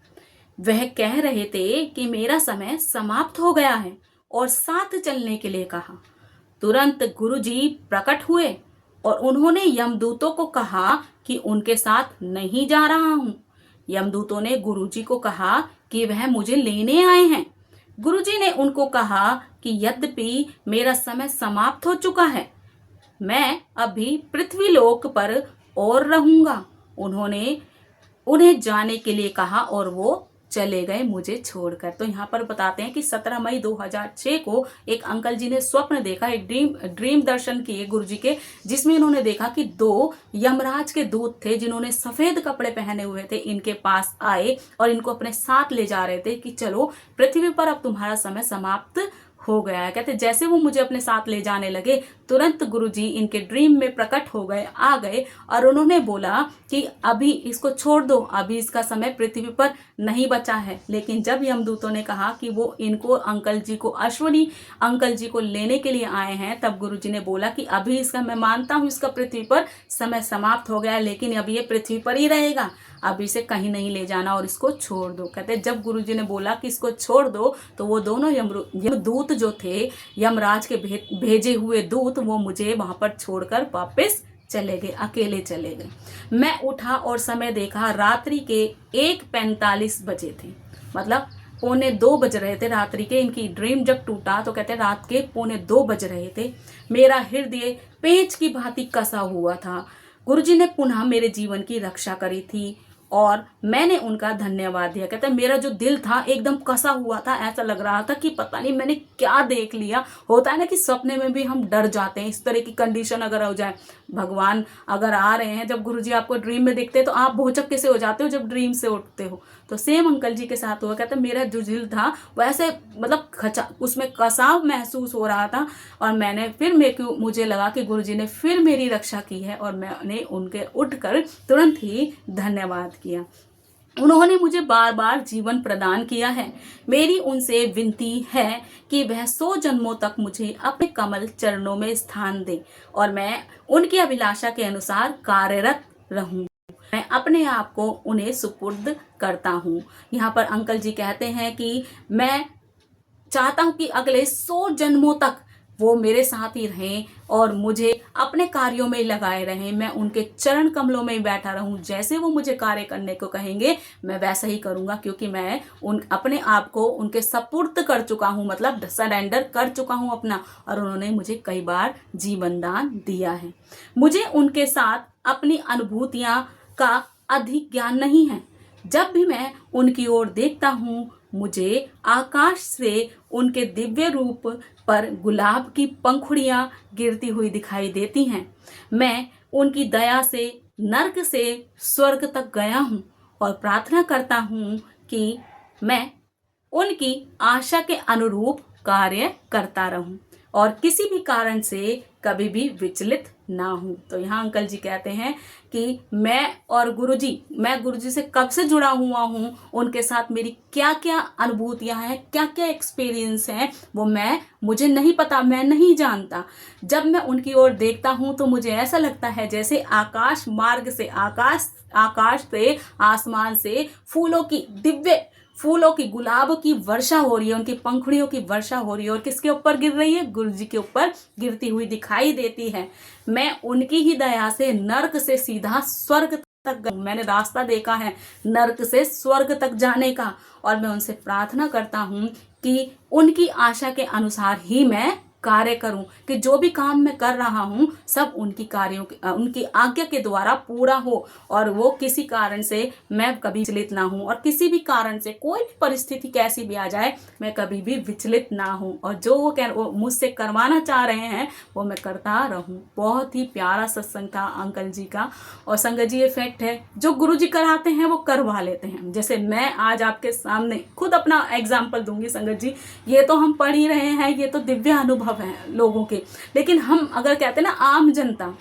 वह कह रहे थे कि मेरा समय समाप्त हो गया है और साथ चलने के लिए कहा। तुरंत गुरुजी प्रकट हुए और उन्होंने यमदूतों को कहा कि उनके साथ नहीं जा रहा हूं। यमदूतों ने गुरुजी को कहा कि वह मुझे लेने आए हैं। गुरुजी ने उनको कहा कि यद्यपि मेरा समय समाप्त हो चुका है, मैं अभी पृथ्वीलोक पर और रहूंगा। उन्होंने उन्हें जाने के लिए कहा और वो चले गए मुझे छोड़कर। तो यहाँ पर बताते हैं कि 17 मई 2006 को एक अंकल जी ने स्वप्न देखा, एक ड्रीम दर्शन किए गुरुजी के, जिसमें इन्होंने देखा कि 2 यमराज के दूत थे जिन्होंने सफेद कपड़े पहने हुए थे, इनके पास आए और इनको अपने साथ ले जा रहे थे कि चलो पृथ्वी पर अब तुम्हारा समय समाप्त हो गया है। कहते जैसे वो मुझे अपने साथ ले जाने लगे, तुरंत गुरुजी इनके ड्रीम में प्रकट हो गए, आ गए और उन्होंने बोला कि अभी इसको छोड़ दो, अभी इसका समय पृथ्वी पर नहीं बचा है। लेकिन जब यमदूतों ने कहा कि वो इनको अंकल जी को, अश्वनी अंकल जी को लेने के लिए आए हैं, तब गुरुजी ने बोला कि अभी इसका, मैं मानता हूं इसका पृथ्वी पर समय समाप्त हो गया है, लेकिन अभी ये पृथ्वी पर ही रहेगा, अब इसे कहीं नहीं ले जाना और इसको छोड़ दो। कहते जब गुरुजी ने बोला कि इसको छोड़ दो, तो वो दोनों यमदूत जो थे, यमराज के भेजे हुए दूत, वो मुझे वहां पर छोड़कर वापस चले गए, अकेले चले गए। मैं उठा और समय देखा, रात्रि के 1:45 बजे थे, मतलब 1:45 बज रहे थे रात्रि के। इनकी ड्रीम जब टूटा तो कहते हैं रात के 1:45 बज रहे थे। मेरा हृदय पेंच की भांति कसा हुआ था। गुरुजी ने पुनः मेरे जीवन की रक्षा करी थी और मैंने उनका धन्यवाद दिया। कहते हैं मेरा जो दिल था एकदम कसा हुआ था, ऐसा लग रहा था कि पता नहीं मैंने क्या देख लिया। होता है ना कि सपने में भी हम डर जाते हैं, इस तरह की कंडीशन अगर हो जाए, भगवान अगर आ रहे हैं, जब गुरुजी आपको ड्रीम में देखते हैं तो आप भौचक कैसे हो जाते हो जब ड्रीम से उठते हो। तो सेम अंकल जी के साथ हुआ। कहते मेरा जो दिल था वैसे, मतलब उसमें कसाव महसूस हो रहा था और मैंने फिर मुझे लगा कि गुरुजी ने फिर मेरी रक्षा की है और मैंने उनके उठकर तुरंत ही धन्यवाद किया। उन्होंने मुझे बार बार जीवन प्रदान किया है। मेरी उनसे विनती है कि वह 100 जन्मों तक मुझे अपने कमल चरणों में स्थान दे और मैं उनकी अभिलाषा के अनुसार कार्यरत रहूं। मैं अपने आप को उन्हें सुपुर्द करता हूँ। यहाँ पर अंकल जी कहते हैं कि मैं चाहता हूँ कि अगले 100 जन्मों तक वो मेरे साथ ही रहें और मुझे अपने कार्यों में लगाए रहें। मैं उनके चरण कमलों में बैठा रहूं, जैसे वो मुझे कार्य करने को कहेंगे मैं वैसा ही करूंगा, क्योंकि मैं अपने आप को उनके सपुर्द कर चुका हूं, मतलब सरेंडर कर चुका हूं अपना, और उन्होंने मुझे कई बार जीवन दान दिया है। मुझे उनके साथ अपनी अनुभूतियां का अधिक ज्ञान नहीं है। जब भी मैं उनकी ओर देखता हूँ, मुझे आकाश से उनके दिव्य रूप पर गुलाब की पंखुड़ियां गिरती हुई दिखाई देती हैं। मैं उनकी दया से नर्क से स्वर्ग तक गया हूँ और प्रार्थना करता हूँ कि मैं उनकी आशा के अनुरूप कार्य करता रहूं और किसी भी कारण से कभी भी विचलित ना हूं। तो यहाँ अंकल जी कहते हैं कि मैं गुरुजी से कब से जुड़ा हुआ हूँ, उनके साथ मेरी क्या क्या अनुभूतियां हैं, क्या क्या एक्सपीरियंस हैं, वो मुझे नहीं पता, मैं नहीं जानता। जब मैं उनकी ओर देखता हूँ तो मुझे ऐसा लगता है जैसे आकाश से आसमान से फूलों की गुलाब की वर्षा हो रही है, उनकी पंखुड़ियों की वर्षा हो रही है और किसके ऊपर गिर रही है, गुरुजी के ऊपर गिरती हुई दिखाई देती है। मैं उनकी ही दया से नर्क से सीधा स्वर्ग तक, मैंने रास्ता देखा है नर्क से स्वर्ग तक जाने का, और मैं उनसे प्रार्थना करता हूँ कि उनकी आशा के अनुसार ही मैं कार्य करूं, कि जो भी काम मैं कर रहा हूं सब उनकी आज्ञा के द्वारा पूरा हो, और वो किसी कारण से मैं कभी विचलित ना हूं, और किसी भी कारण से कोई भी परिस्थिति कैसी भी आ जाए मैं कभी भी विचलित ना हूं, और जो वो मुझसे करवाना चाह रहे हैं वो मैं करता रहूं। बहुत ही प्यारा सत्संग था अंकल जी का। और संगत जी, ये फैक्ट है, जो गुरु जी कराते हैं वो करवा लेते हैं। जैसे मैं आज आपके सामने खुद अपना एग्जाम्पल दूंगी संगत जी, ये तो हम पढ़ ही रहे हैं, ये तो दिव्य अनुभव है लोगों के, लेकिन हम अगर कहते हैं ना आम जनता,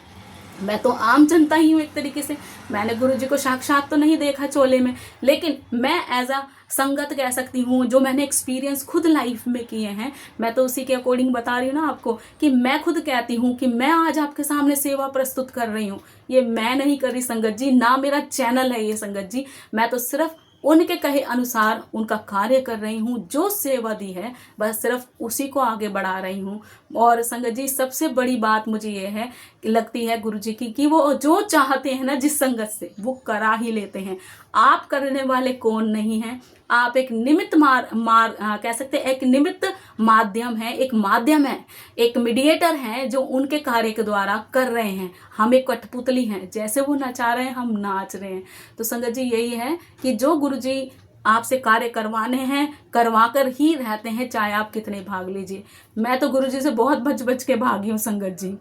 मैं तो आम जनता ही हूँ एक तरीके से। मैंने गुरुजी को साक्षात तो नहीं देखा चोले में, लेकिन मैं एज अ संगत कह सकती हूँ, जो मैंने एक्सपीरियंस खुद लाइफ में किए हैं, मैं तो उसी के अकॉर्डिंग बता रही हूँ ना आपको, कि मैं खुद कहती हूँ कि मैं आज आपके सामने सेवा प्रस्तुत कर रही हूँ, ये मैं नहीं कर रही संगत जी, ना मेरा चैनल है ये संगत जी, मैं तो सिर्फ उनके कहे अनुसार उनका कार्य कर रही हूँ। जो सेवा दी है बस सिर्फ उसी को आगे बढ़ा रही हूँ। और संगत जी, सबसे बड़ी बात मुझे ये है लगती है गुरु जी की, कि वो जो चाहते हैं ना जिस संगत से, वो करा ही लेते हैं। आप करने वाले कौन नहीं हैं, आप एक निमित्त कह सकते हैं, एक निमित्त माध्यम है, एक माध्यम है, एक मीडिएटर है जो उनके कार्य के द्वारा कर रहे हैं। हम एक कठपुतली हैं, जैसे वो नचा रहे हैं हम नाच रहे हैं। तो संगत जी, यही है कि जो गुरुजी आपसे कार्य करवाने हैं करवा कर ही रहते हैं, चाहे आप कितने भाग लीजिए। मैं तो गुरुजी से बहुत बच बच के भागी हूँ संगत जी।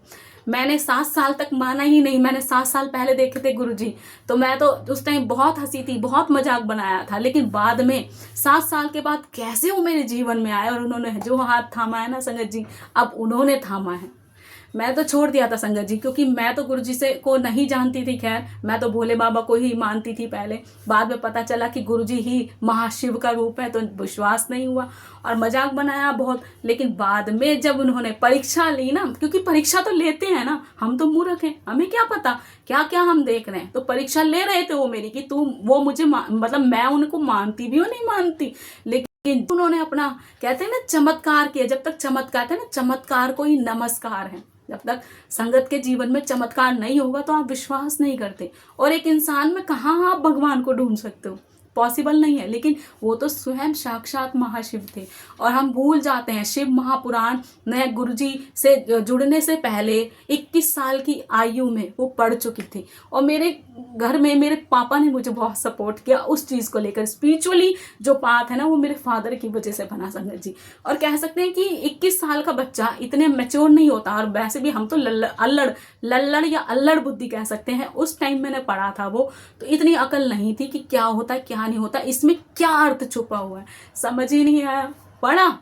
मैंने 7 साल तक माना ही नहीं। मैंने 7 साल पहले देखे थे गुरुजी, तो मैं तो उस टाइम बहुत हंसी थी, बहुत मजाक बनाया था, लेकिन बाद में 7 साल के बाद कैसे वो मेरे जीवन में आए और उन्होंने जो हाथ थामा है ना संगत जी, अब उन्होंने थामा है। मैं तो छोड़ दिया था संगत जी, क्योंकि मैं तो गुरुजी से को नहीं जानती थी। खैर, मैं तो भोले बाबा को ही मानती थी पहले, बाद में पता चला कि गुरुजी ही महाशिव का रूप है, तो विश्वास नहीं हुआ और मजाक बनाया बहुत। लेकिन बाद में जब उन्होंने परीक्षा ली ना, क्योंकि परीक्षा तो लेते हैं ना, हम तो मूर्ख हैं, हमें क्या पता क्या क्या हम देख रहे हैं, तो परीक्षा ले रहे थे वो मेरी, कि तू वो मुझे मतलब मैं उनको मानती भी हूँ नहीं मानती, लेकिन उन्होंने अपना कहते हैं ना चमत्कार किया। जब तक चमत्कार है ना, चमत्कार को ही नमस्कार है। जब तक संगत के जीवन में चमत्कार नहीं होगा तो आप विश्वास नहीं करते, और एक इंसान में कहाँ आप भगवान को ढूंढ सकते हो, पॉसिबल नहीं है। लेकिन वो तो स्वयं साक्षात महाशिव थे, और हम भूल जाते हैं शिव महापुराण में गुरुजी से जुड़ने से पहले 21 साल की आयु में वो पढ़ चुकी थी। और मेरे घर में मेरे पापा ने मुझे बहुत सपोर्ट किया उस चीज़ को लेकर। स्पिरिचुअली जो पाथ है ना, वो मेरे फादर की वजह से बना संगत जी। और कह सकते हैं कि 21 साल का बच्चा इतने मैच्योर नहीं होता, और वैसे भी हम तो लल्लड़ या अल्लड़ बुद्धि कह सकते हैं। उस टाइम मैंने पढ़ा था वो, तो इतनी अकल नहीं थी कि क्या होता है क्या नहीं होता, इसमें क्या अर्थ छुपा हुआ है, समझ ही नहीं आया। पढ़ा,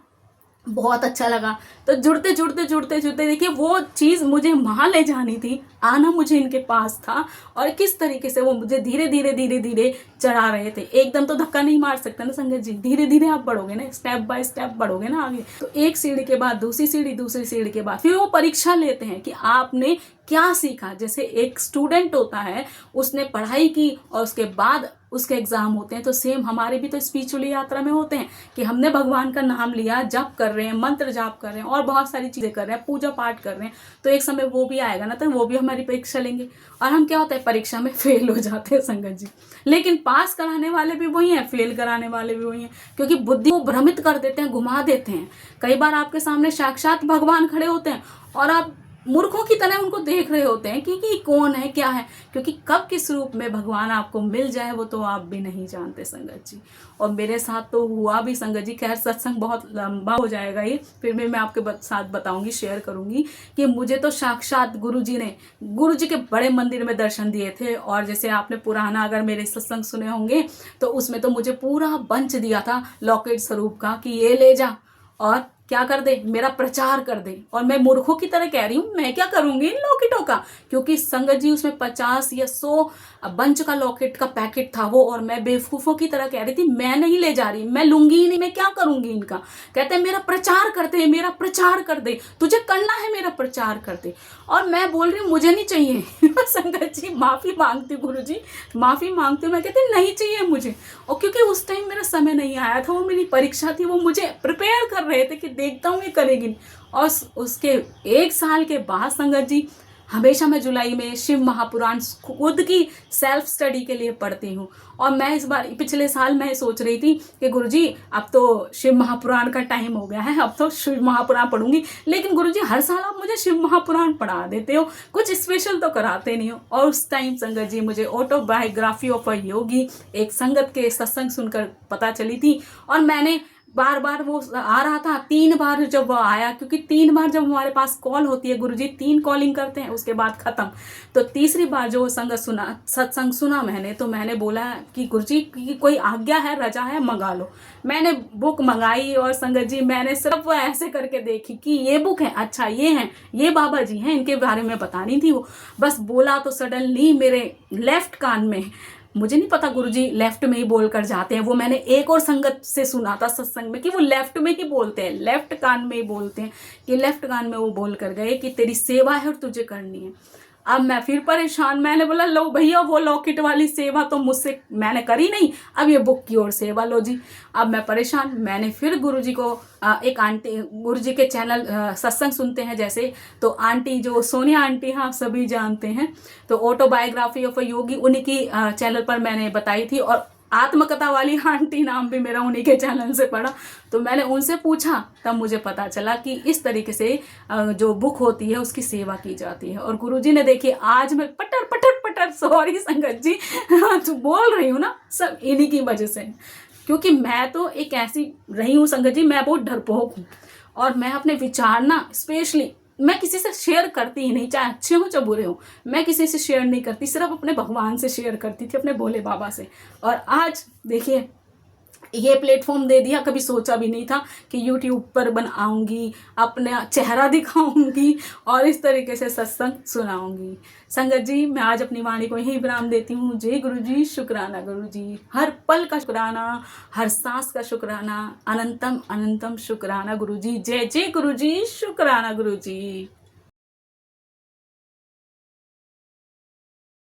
बहुत अच्छा लगा, तो जुड़ते जुड़ते देखिए वो चीज़ मुझे वहाँ ले जानी थी, आना मुझे इनके पास था, और किस तरीके से वो मुझे धीरे धीरे चढ़ा रहे थे। एकदम तो धक्का नहीं मार सकते ना संगत जी, धीरे धीरे आप बढ़ोगे ना, स्टेप बाय स्टेप बढ़ोगे ना आगे। तो एक सीढ़ी के बाद दूसरी सीढ़ी, दूसरी सीढ़ी के बाद फिर वो परीक्षा लेते हैं कि आपने क्या सीखा। जैसे एक स्टूडेंट होता है, उसने पढ़ाई की और उसके बाद उसके एग्जाम होते हैं, तो सेम हमारे भी तो स्पिरिचुअली यात्रा में होते हैं कि हमने भगवान का नाम लिया, जप कर रहे हैं, मंत्र जाप कर रहे हैं और बहुत सारी चीजें कर रहे हैं, पूजा पाठ कर रहे हैं, तो एक समय वो भी आएगा ना, तो वो भी हमारी परीक्षा लेंगे, और हम क्या होता है परीक्षा में फेल हो जाते हैं संगत जी। लेकिन पास कराने वाले भी वही हैं, फेल कराने वाले भी वही हैं, क्योंकि बुद्धि को भ्रमित कर देते हैं, घुमा देते हैं। कई बार आपके सामने साक्षात भगवान खड़े होते हैं और आप मूर्खों की तरह उनको देख रहे होते हैं कि कौन है क्या है, क्योंकि कब किस रूप में भगवान आपको मिल जाए वो तो आप भी नहीं जानते संगत जी। और मेरे साथ तो हुआ भी संगत जी। खैर, सत्संग बहुत लंबा हो जाएगा ये, फिर भी मैं आपके साथ बताऊंगी, शेयर करूंगी कि मुझे तो साक्षात गुरु जी के बड़े मंदिर में दर्शन दिए थे। और जैसे आपने पुराना अगर मेरे सत्संग सुने होंगे तो उसमें तो मुझे पूरा बंच दिया था लॉकेट स्वरूप का, कि ये ले जा और क्या कर दे, मेरा प्रचार कर दे। और मैं मूर्खों की तरह कह रही हूँ, मैं क्या करूंगी इन लॉकेटों का, क्योंकि संगत जी उसमें 50 या 100 बंच का लॉकेट का पैकेट था वो, और मैं बेवकूफों की तरह कह रही थी मैं नहीं ले जा रही, मैं लूंगी ही नहीं, मैं क्या करूंगी इनका। कहते हैं मेरा प्रचार करते हैं, मेरा प्रचार कर दे, तुझे करना है मेरा प्रचार कर दे। और मैं बोल रही हूँ मुझे नहीं चाहिए संगत जी, माफी मांगती गुरु जी, माफी मांगती हूँ। मैं कहती नहीं चाहिए मुझे, और क्योंकि उस टाइम मेरा समय नहीं आया था, वो मेरी परीक्षा थी, वो मुझे प्रिपेयर कर रहे थे कि देखता हूँ ये करेगी। और उसके 1 साल के बाद संगत जी हमेशा मैं जुलाई में शिव महापुराण खुद की सेल्फ स्टडी के लिए पढ़ती हूँ। और मैं इस बार पिछले साल मैं सोच रही थी कि गुरुजी अब तो शिव महापुराण का टाइम हो गया है, अब तो शिव महापुराण पढ़ूंगी। लेकिन गुरुजी हर साल आप मुझे शिव महापुराण पढ़ा देते हो, कुछ स्पेशल तो कराते नहीं हो। और उस टाइम संगत जी मुझे ऑटोबायोग्राफी ऑफ अ योगी एक संगत के सत्संग सुनकर पता चली थी। और मैंने बार बार वो आ रहा था, 3 बार जब वो आया, क्योंकि 3 बार जब हमारे पास कॉल होती है, गुरुजी 3 कॉलिंग करते हैं उसके बाद खत्म। तो तीसरी बार जो संगत सुना, सत्संग सुना मैंने, तो मैंने बोला कि गुरुजी की कोई आज्ञा है, रजा है, मंगा लो। मैंने बुक मंगाई और संगत जी मैंने सिर्फ वो ऐसे करके देखी कि ये बुक है, अच्छा ये है, ये बाबा जी हैं, इनके बारे में बतानी थी। वो बस बोला तो सडनली मेरे लेफ्ट कान में, मुझे नहीं पता गुरुजी लेफ्ट में ही बोल कर जाते हैं, वो मैंने एक और संगत से सुना था सत्संग में कि वो लेफ्ट में ही बोलते हैं, लेफ्ट कान में ही बोलते हैं, कि लेफ्ट कान में वो बोल कर गए कि तेरी सेवा है और तुझे करनी है। अब मैं फिर परेशान, मैंने बोला लो भैया वो लॉकेट वाली सेवा तो मुझसे मैंने करी नहीं, अब ये बुक की ओर सेवा लो जी। अब मैं परेशान, मैंने फिर गुरुजी को एक आंटी, गुरुजी के चैनल सत्संग सुनते हैं जैसे, तो आंटी जो सोनिया आंटी हैं आप सभी जानते हैं, तो ऑटोबायोग्राफी ऑफ अ योगी उन्हीं की चैनल पर मैंने बताई थी। और आत्मकथा वाली आंटी नाम भी मेरा उन्हीं के चैनल से पढ़ा, तो मैंने उनसे पूछा, तब मुझे पता चला कि इस तरीके से जो बुक होती है उसकी सेवा की जाती है। और गुरुजी ने देखिए आज मैं पटर पटर पटर, सॉरी संगत जी जो बोल रही हूँ ना, सब इन्हीं की वजह से। क्योंकि मैं तो एक ऐसी रही हूँ संगत जी, मैं बहुत डरपोक हूँ और मैं अपने विचार ना स्पेशली मैं किसी से शेयर करती ही नहीं, चाहे अच्छे हो चाहे बुरे हो, मैं किसी से शेयर नहीं करती, सिर्फ अपने भगवान से शेयर करती थी, अपने भोले बाबा से। और आज देखिए ये प्लेटफॉर्म दे दिया, कभी सोचा भी नहीं था कि यूट्यूब पर बनाऊंगी, अपना चेहरा दिखाऊंगी और इस तरीके से सत्संग सुनाऊंगी। संगत जी मैं आज अपनी वाणी को यही विराम देती हूँ। जय गुरु जी, शुक्राना गुरु जी, हर पल का शुक्राना, हर सांस का शुक्राना, अनंतम अनंतम शुक्राना गुरु जी। जय जय गुरु जी, शुक्राना गुरु जी।